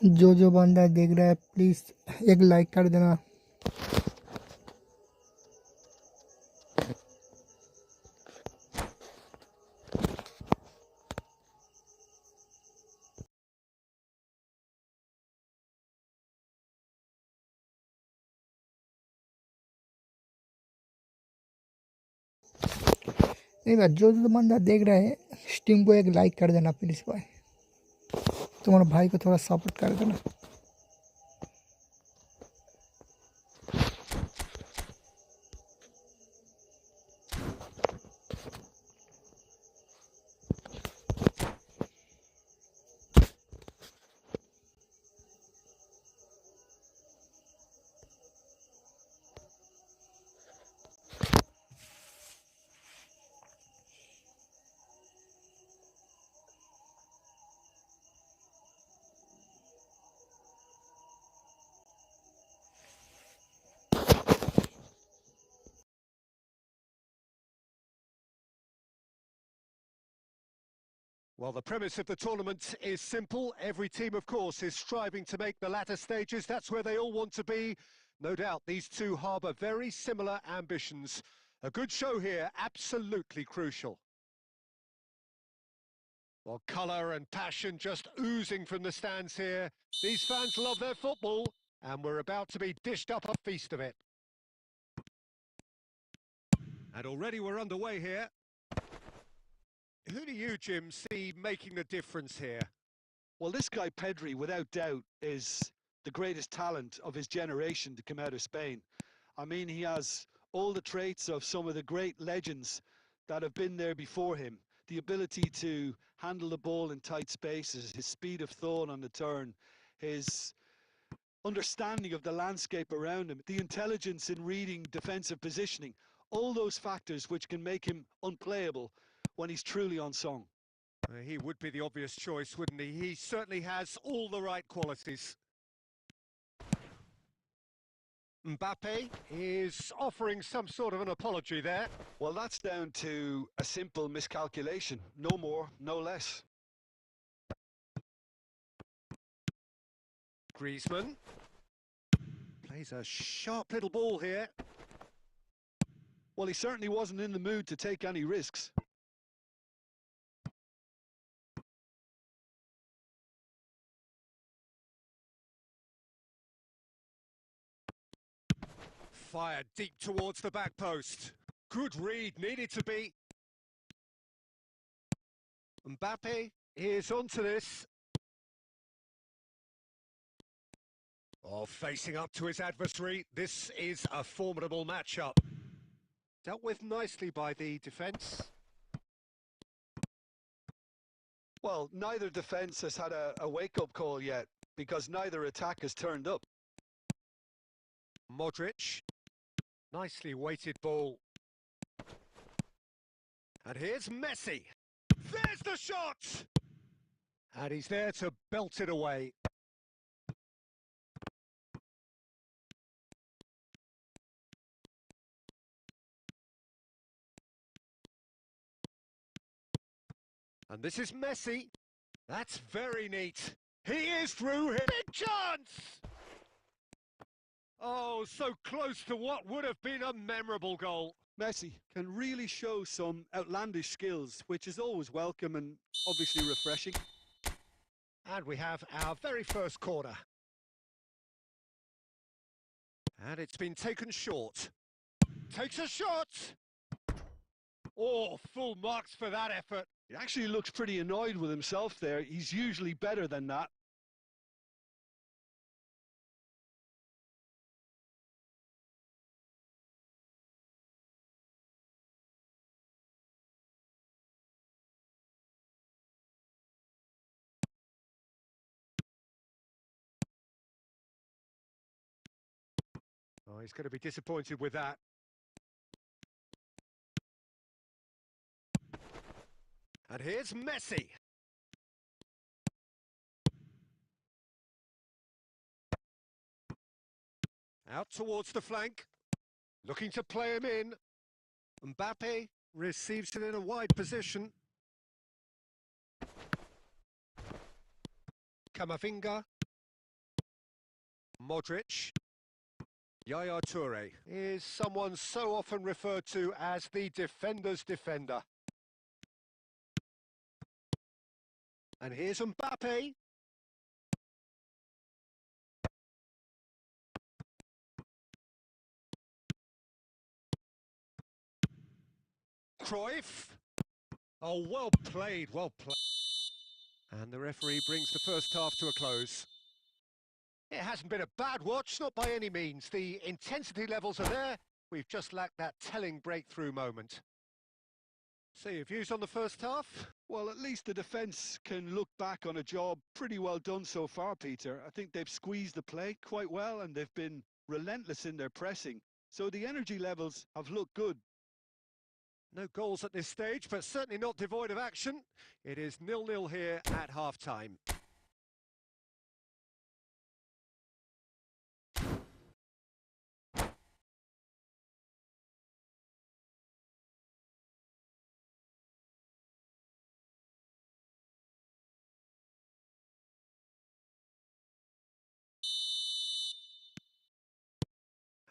जो जो बंदा देख रहा है प्लीज एक लाइक कर देना। नहीं भाई, जो जो बंदा देख रहा है स्ट्रीम को एक लाइक कर देना प्लीज भाई, तुम्हारे भाई को थोड़ा सपोर्ट कर देना। Well, the premise of the tournament is simple. Every team, of course, is striving to make the latter stages. That's where they all want to be. No doubt these two harbour very similar ambitions. A good show here, absolutely crucial. Well, colour and passion just oozing from the stands here. These fans love their football, and we're about to be dished up a feast of it. And already we're underway here. Who do you, Jim, see making the difference here? Well, this guy Pedri, without doubt, is the greatest talent of his generation to come out of Spain. I mean, he has all the traits of some of the great legends that have been there before him. The ability to handle the ball in tight spaces, his speed of thought on the turn, his understanding of the landscape around him, the intelligence in reading defensive positioning, all those factors which can make him unplayable when he's truly on song. He would be the obvious choice, wouldn't he? He certainly has all the right qualities. Mbappe is offering some sort of an apology there. Well, that's down to a simple miscalculation. No more, no less. Griezmann plays a sharp little ball here. Well, he certainly wasn't in the mood to take any risks. Fired deep towards the back post. Good read, needed to be. Mbappe is onto this. Oh, facing up to his adversary. This is a formidable matchup. Dealt with nicely by the defence. Well, neither defence has had a wake-up call yet, because neither attack has turned up. Modric. Nicely weighted ball. And here's Messi. There's the shot! And he's there to belt it away. And this is Messi. That's very neat. He is through here. Big chance! Oh, so close to what would have been a memorable goal. Messi can really show some outlandish skills, which is always welcome and obviously refreshing. And we have our very first corner. And it's been taken short. Takes a shot! Oh, full marks for that effort. He actually looks pretty annoyed with himself there. He's usually better than that. Oh, he's going to be disappointed with that. And here's Messi. Out towards the flank. Looking to play him in. Mbappe receives it in a wide position. Camavinga. Modric. Yaya Toure is someone so often referred to as the defender's defender. And here's Mbappe. Cruyff. Oh, well played, well played. And the referee brings the first half to a close. It hasn't been a bad watch, not by any means. The intensity levels are there. We've just lacked that telling breakthrough moment. So your views on the first half? Well, at least the defence can look back on a job pretty well done so far, Peter. I think they've squeezed the play quite well and they've been relentless in their pressing. So the energy levels have looked good. No goals at this stage, but certainly not devoid of action. It is 0-0 here at half-time.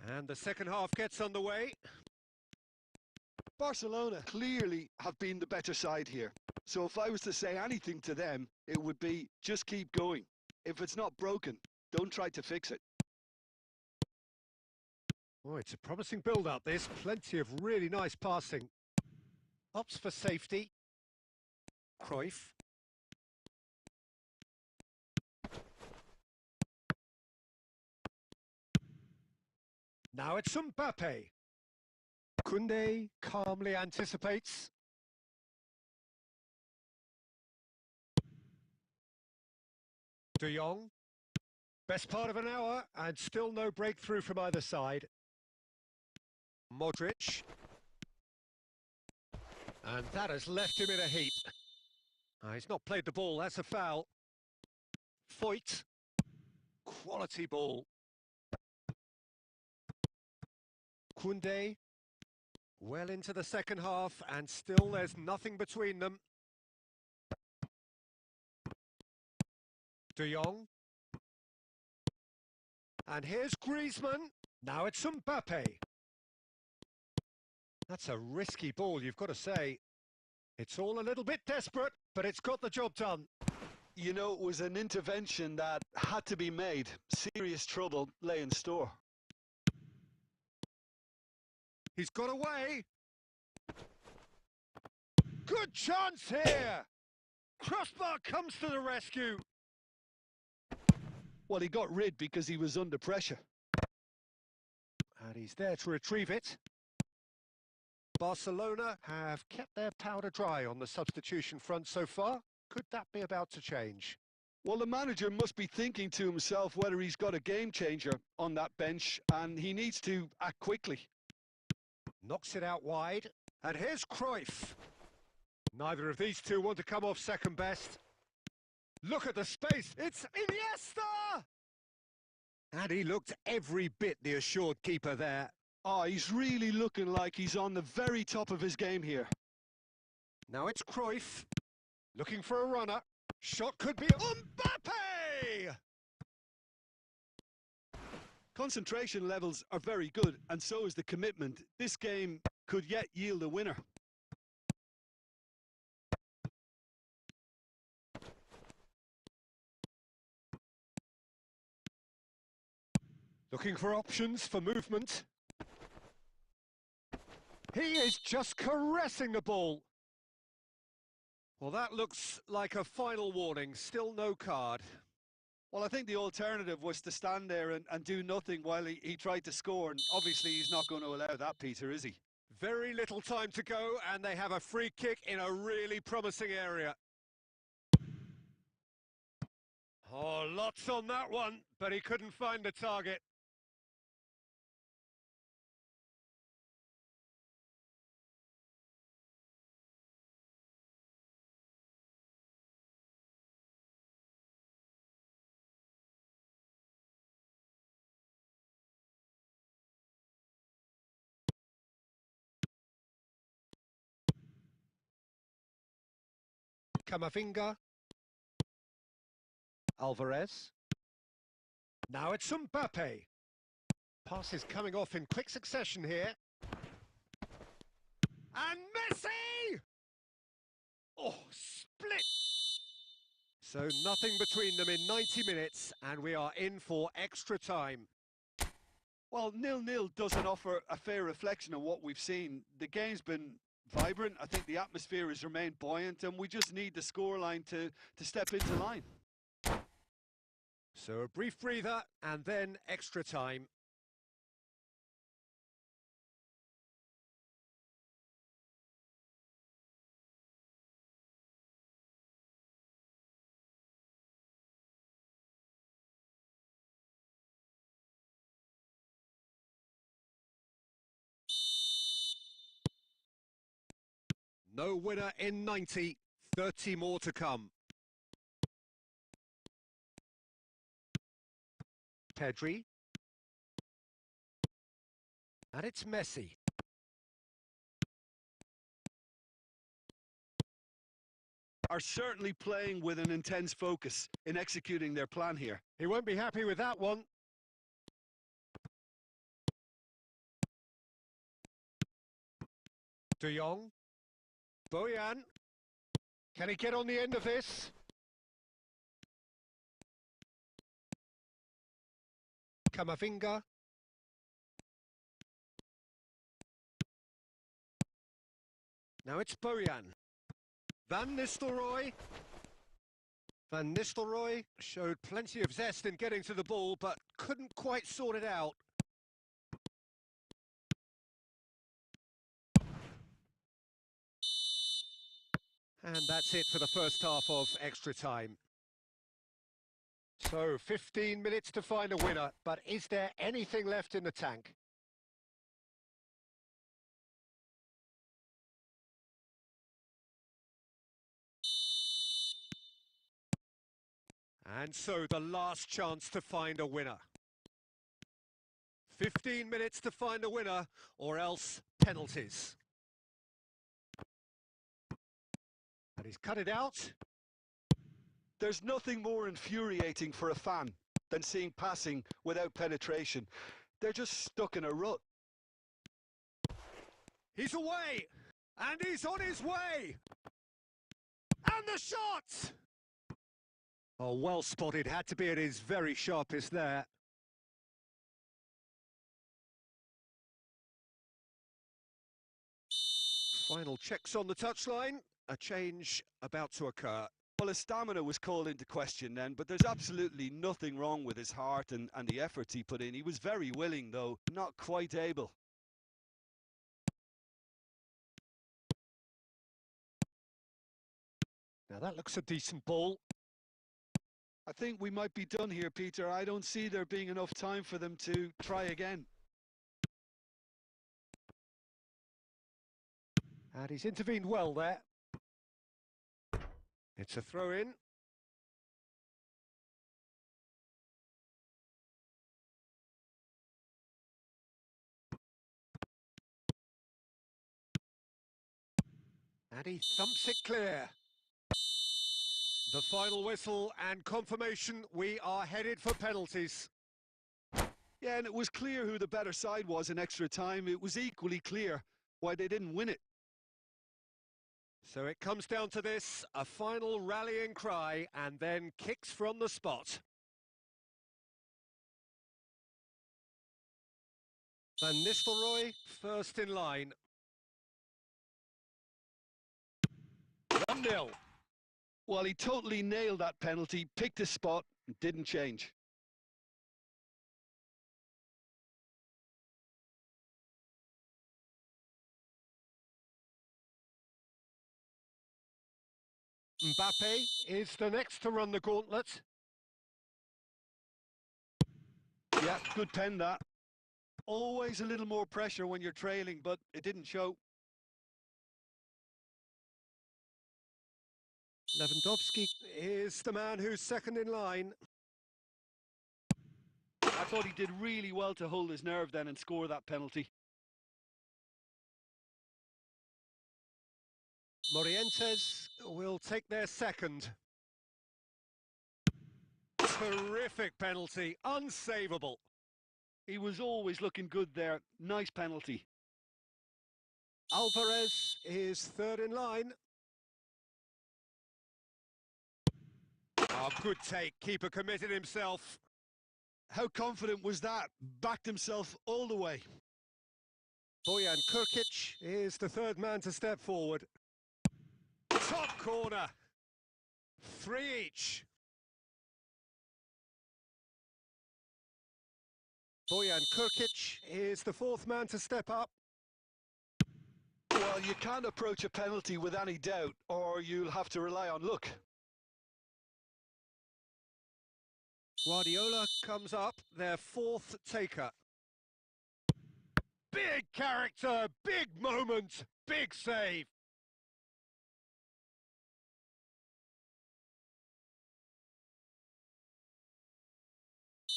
And the second half gets underway. Barcelona clearly have been the better side here. So if I was to say anything to them, it would be just keep going. If it's not broken, don't try to fix it. Oh, it's a promising build-up, this. Plenty of really nice passing. Opts for safety. Cruyff. Now it's Mbappe. Koundé calmly anticipates. De Jong. Best part of an hour and still no breakthrough from either side. Modric. And that has left him in a heap. He's not played the ball, that's a foul. Foyt. Quality ball. Koundé. Well into the second half and still there's nothing between them. De Jong. And here's Griezmann. Now it's Mbappe. That's a risky ball, you've got to say. It's all a little bit desperate, but it's got the job done. You know, it was an intervention that had to be made. Serious trouble lay in store. He's got away. Good chance here. Crossbar comes to the rescue. Well, he got rid because he was under pressure. And he's there to retrieve it. Barcelona have kept their powder dry on the substitution front so far. Could that be about to change? Well, the manager must be thinking to himself whether he's got a game changer on that bench, and he needs to act quickly. Knocks it out wide. And here's Cruyff. Neither of these two want to come off second best. Look at the space. It's Iniesta! And he looked every bit the assured keeper there. Oh, he's really looking like he's on the very top of his game here. Now it's Cruyff. Looking for a runner. Shot could be Mbappe! Concentration levels are very good, and so is the commitment. This game could yet yield a winner. Looking for options for movement. He is just caressing the ball. Well, that looks like a final warning. Still no card. Well, I think the alternative was to stand there and do nothing while he tried to score, and obviously he's not going to allow that, Peter, is he? Very little time to go, and they have a free kick in a really promising area. Oh, lots on that one, but he couldn't find the target. Camavinga. Alvarez. Now it's Mbappe. Passes coming off in quick succession here. And Messi! Oh, split! So nothing between them in 90 minutes, and we are in for extra time. Well, 0-0 doesn't offer a fair reflection of what we've seen. The game's been vibrant. I think the atmosphere has remained buoyant, and we just need the scoreline to step into line. So a brief breather, and then extra time. No winner in 90, 30 more to come. Pedri. And it's Messi. Are certainly playing with an intense focus in executing their plan here. He won't be happy with that one. De Jong. Bojan. Can he get on the end of this? Camavinga. Now it's Bojan. Van Nistelrooy. Van Nistelrooy showed plenty of zest in getting to the ball, but couldn't quite sort it out. And that's it for the first half of extra time. So 15 minutes to find a winner, but is there anything left in the tank? And so the last chance to find a winner. 15 minutes to find a winner, or else penalties. And he's cut it out. There's nothing more infuriating for a fan than seeing passing without penetration. They're just stuck in a rut. He's away! And he's on his way! And the shot! Oh, well spotted. Had to be at his very sharpest there. Final checks on the touchline. A change about to occur. Well, his stamina was called into question then, but there's absolutely nothing wrong with his heart and the efforts he put in. He was very willing, though, not quite able. Now that looks a decent ball. I think we might be done here, Peter. I don't see there being enough time for them to try again. And he's intervened well there. It's a throw-in. And he thumps it clear. The final whistle and confirmation, we are headed for penalties. Yeah, and it was clear who the better side was in extra time. It was equally clear why they didn't win it. So it comes down to this, a final rallying cry, and then kicks from the spot. Van Nistelrooy, first in line. 1-0. Well, he totally nailed that penalty, picked his spot, and didn't change. Mbappe is the next to run the gauntlet. Yeah, good pen that. Always a little more pressure when you're trailing, but it didn't show. Lewandowski is the man who's second in line. I thought he did really well to hold his nerve then and score that penalty. Morientes will take their second. Terrific penalty, unsavable. He was always looking good there. Nice penalty. Alvarez is third in line. Oh, good take. Keeper committed himself. How confident was that? Backed himself all the way. Bojan Krkic is the third man to step forward. Top corner. 3 each. Bojan Krkic is the fourth man to step up. Well, you can't approach a penalty with any doubt, or you'll have to rely on luck. Guardiola comes up, their fourth taker. Big character, big moment, big save.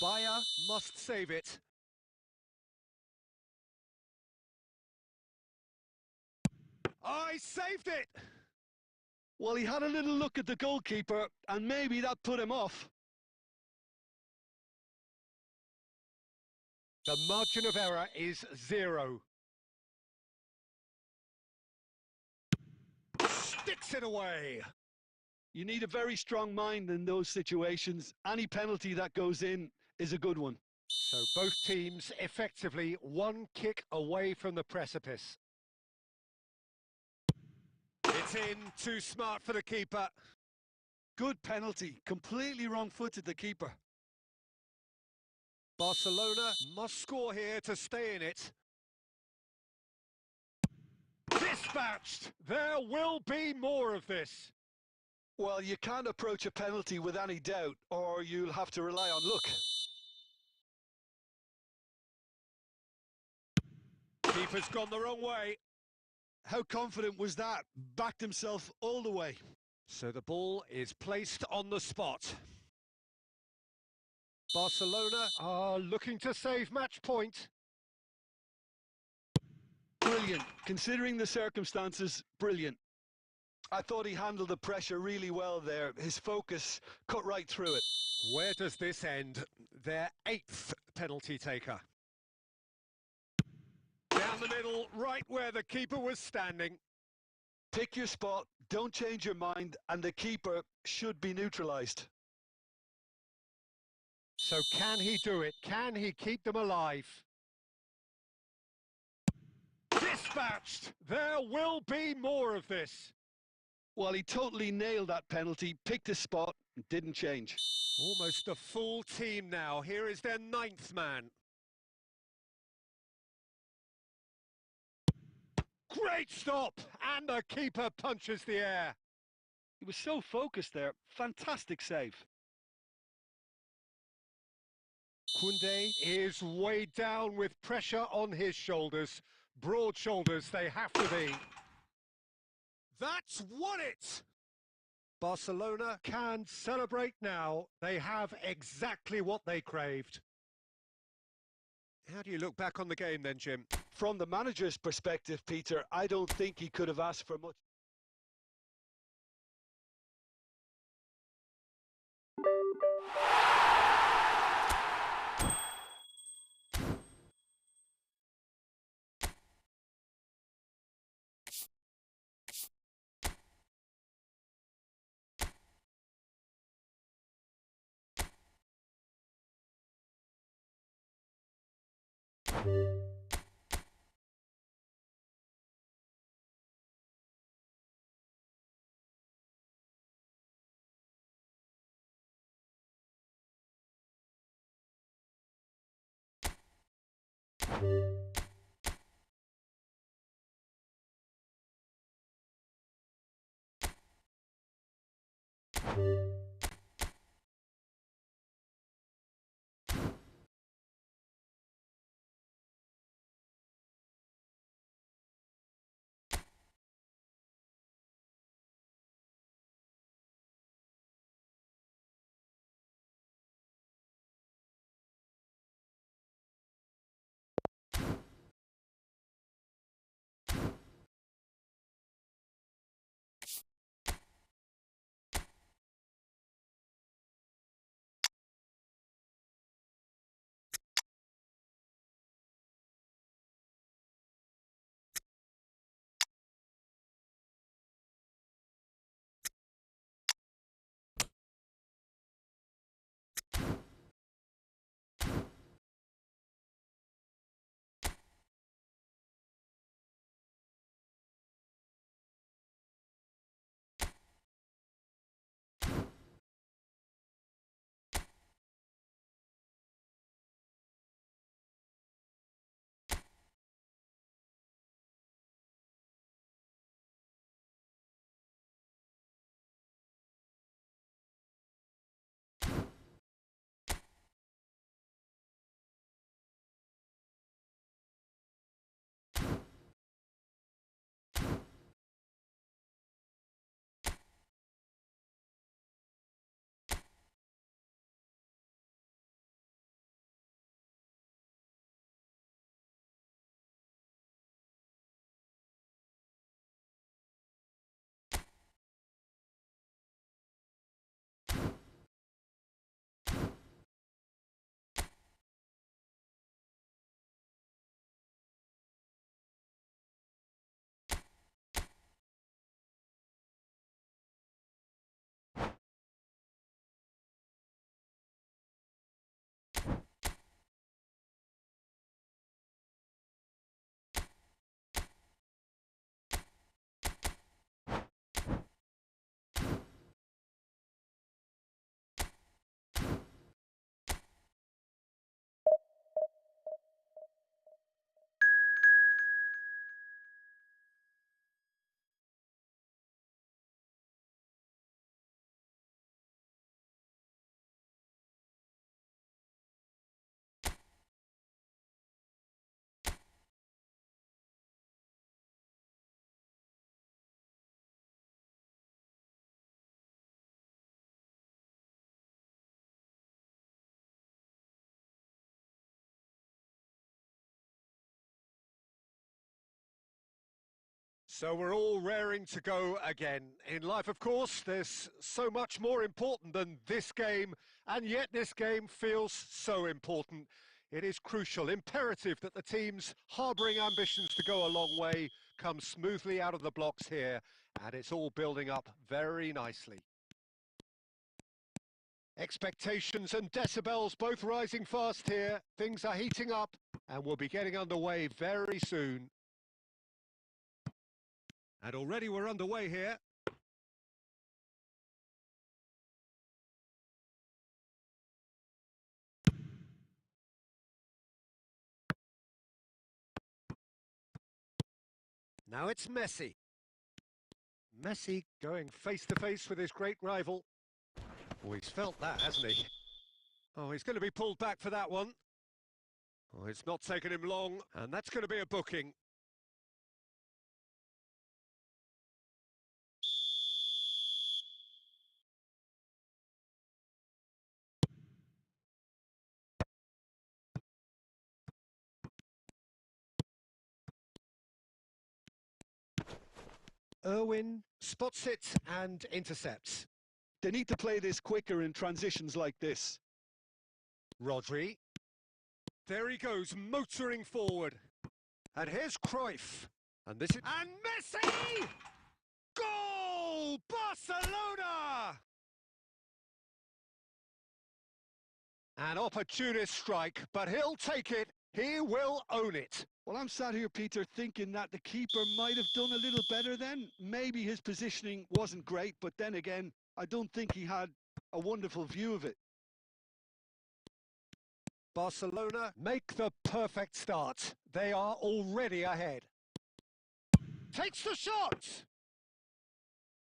Bayer must save it. I saved it! Well, he had a little look at the goalkeeper, and maybe that put him off. The margin of error is 0. Sticks it away. You need a very strong mind in those situations. Any penalty that goes in is a good one. So both teams effectively one kick away from the precipice. It's in, too smart for the keeper. Good penalty, completely wrong-footed the keeper. Barcelona must score here to stay in it. Dispatched! There will be more of this. Well, you can't approach a penalty with any doubt, or you'll have to rely on luck. Keeper's gone the wrong way. How confident was that? Backed himself all the way. So the ball is placed on the spot. Barcelona are looking to save match point. Brilliant. Considering the circumstances, brilliant. I thought he handled the pressure really well there. His focus cut right through it. Where does this end? Their 8th penalty taker. Down the middle, right where the keeper was standing. Pick your spot, don't change your mind, and the keeper should be neutralised. So can he do it? Can he keep them alive? Dispatched! There will be more of this. Well, he totally nailed that penalty, picked his spot, and didn't change. Almost a full team now. Here is their 9th man. Great stop! And the keeper punches the air. He was so focused there. Fantastic save. Koundé is weighed down with pressure on his shoulders. Broad shoulders they have to be. That's won it! Barcelona can celebrate now. They have exactly what they craved. How do you look back on the game then, Jim? From the manager's perspective, Peter, I don't think he could have asked for much. So we're all raring to go again. In life, of course, there's so much more important than this game, and yet this game feels so important. It is crucial, imperative that the teams harbouring ambitions to go a long way come smoothly out of the blocks here, and it's all building up very nicely. Expectations and decibels both rising fast here. Things are heating up, and we'll be getting underway very soon. And already we're underway here. Now it's Messi. Messi going face to face with his great rival. Oh, he's felt that, hasn't he? Oh, he's going to be pulled back for that one. Oh, it's not taken him long, and that's going to be a booking. Irwin spots it and intercepts. They need to play this quicker in transitions like this. Rodri. There he goes, motoring forward. And here's Cruyff. And this is... And Messi! Goal! Barcelona! An opportunist strike, but he'll take it. He will own it. Well, I'm sat here, Peter, thinking that the keeper might have done a little better then. Maybe his positioning wasn't great, but then again, I don't think he had a wonderful view of it. Barcelona make the perfect start. They are already ahead. Takes the shot!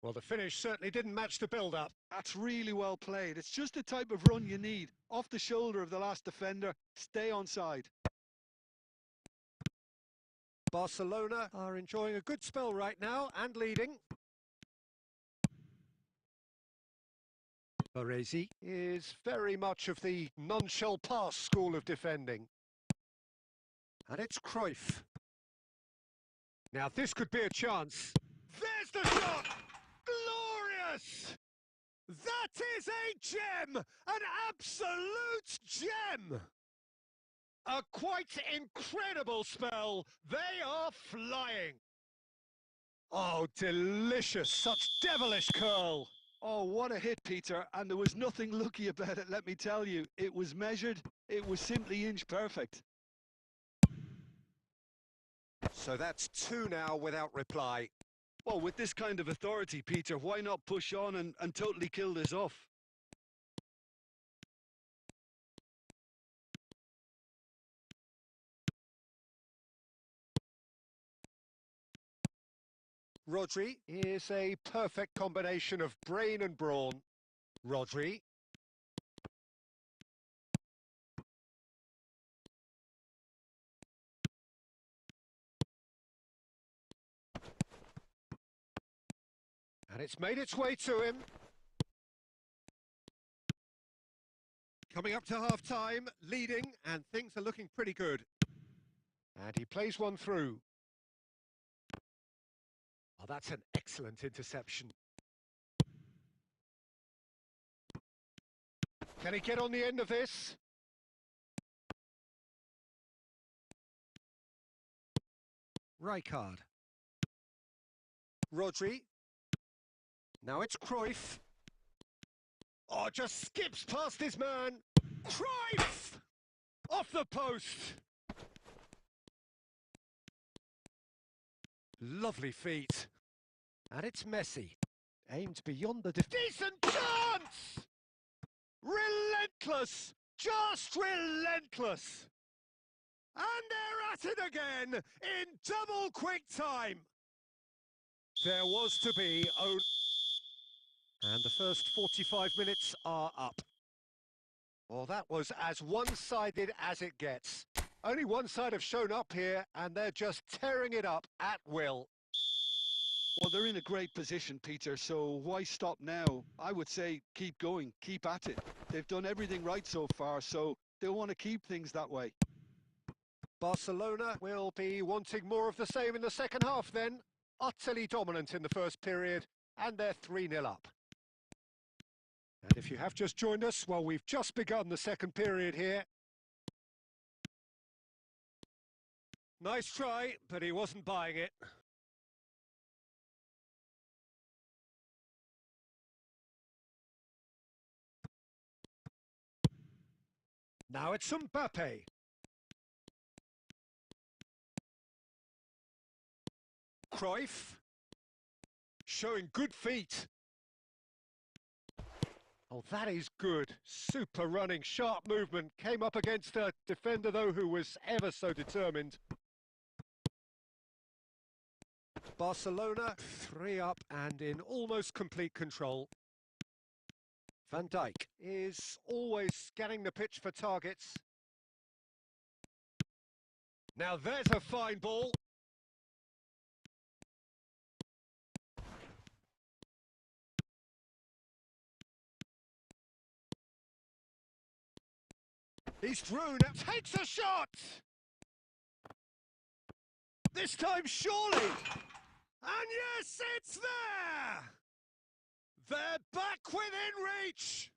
Well, the finish certainly didn't match the build-up. That's really well played. It's just the type of run you need. Off the shoulder of the last defender, stay onside. Barcelona are enjoying a good spell right now and leading. Baresi is very much of the none-shall-pass school of defending. And it's Cruyff. Now this could be a chance. There's the shot! Glorious! That is a gem! An absolute gem! A quite incredible spell. They are flying. Oh, delicious. Such devilish curl. Oh, what a hit, Peter. And there was nothing lucky about it, let me tell you. It was measured. It was simply inch perfect. So that's 2 now without reply. Well, with this kind of authority, Peter, why not push on and totally kill this off? Rodri is a perfect combination of brain and brawn. Rodri. And it's made its way to him. Coming up to half-time, leading, and things are looking pretty good. And he plays one through. Oh, that's an excellent interception. Can he get on the end of this? Rijkaard. Rodri. Now it's Cruyff. Oh, just skips past his man. Cruyff! Off the post. Lovely feet. And it's Messi. Aimed beyond the... Decent chance! Relentless! Just relentless! And they're at it again in double quick time. There was to be only... And the first 45 minutes are up. Well, that was as one-sided as it gets. Only one side have shown up here, and they're just tearing it up at will. Well, they're in a great position, Peter, so why stop now? I would say keep going, keep at it. They've done everything right so far, so they'll want to keep things that way. Barcelona will be wanting more of the same in the second half then. Utterly dominant in the first period, and they're 3-0 up. And if you have just joined us, well, we've just begun the second period here. Nice try, but he wasn't buying it. Now it's Mbappe. Cruyff. Showing good feet. Oh, that is good. Super running, sharp movement. Came up against a defender, though, who was ever so determined. Barcelona 3 up and in almost complete control. Van Dijk is always scanning the pitch for targets. Now there's a fine ball. He's through, now takes a shot! This time surely! And yes, it's there! They're back within reach!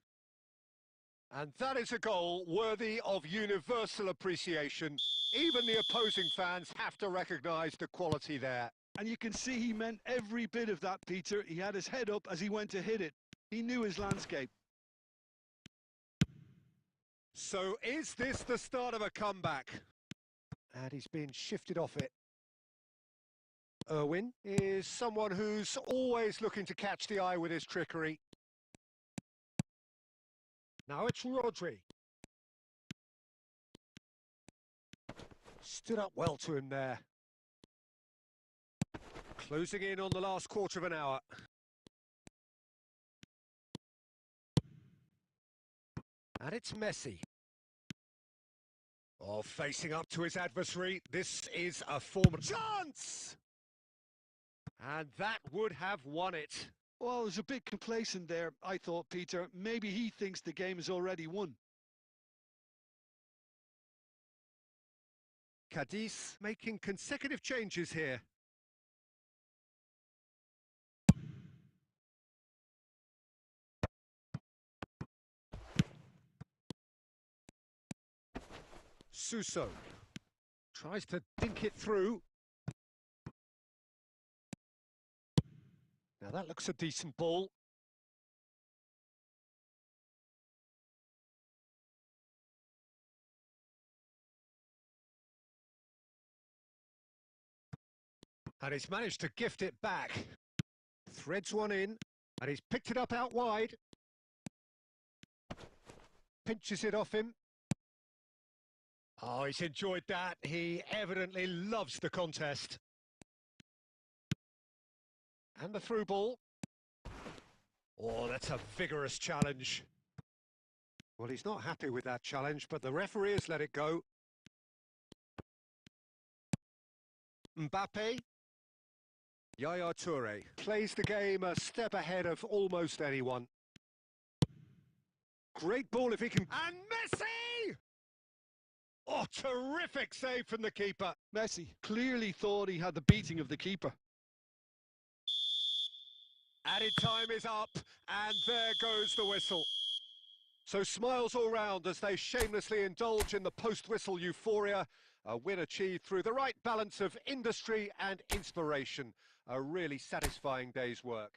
And that is a goal worthy of universal appreciation. Even the opposing fans have to recognise the quality there. And you can see he meant every bit of that, Peter. He had his head up as he went to hit it. He knew his landscape. So is this the start of a comeback? And he's been shifted off it. Irwin is someone who's always looking to catch the eye with his trickery. Now it's Rodri. Stood up well to him there. Closing in on the last quarter of an hour. And it's Messi. Oh, facing up to his adversary. This is a formidable chance! And that would have won it. Well, it was a bit complacent there, I thought, Peter. Maybe he thinks the game is already won. Cadiz making consecutive changes here. Suso tries to dink it through. Now that looks a decent ball. And he's managed to gift it back. Threads one in, and he's picked it up out wide. Pinches it off him. Oh, he's enjoyed that. He evidently loves the contest. And the through ball. Oh, that's a vigorous challenge. Well, he's not happy with that challenge, but the referee has let it go. Mbappe. Yaya Toure plays the game a step ahead of almost anyone. Great ball if he can... And Messi! Oh, terrific save from the keeper. Messi clearly thought he had the beating of the keeper. Added time is up, and there goes the whistle. So smiles all round as they shamelessly indulge in the post-whistle euphoria. A win achieved through the right balance of industry and inspiration. A really satisfying day's work.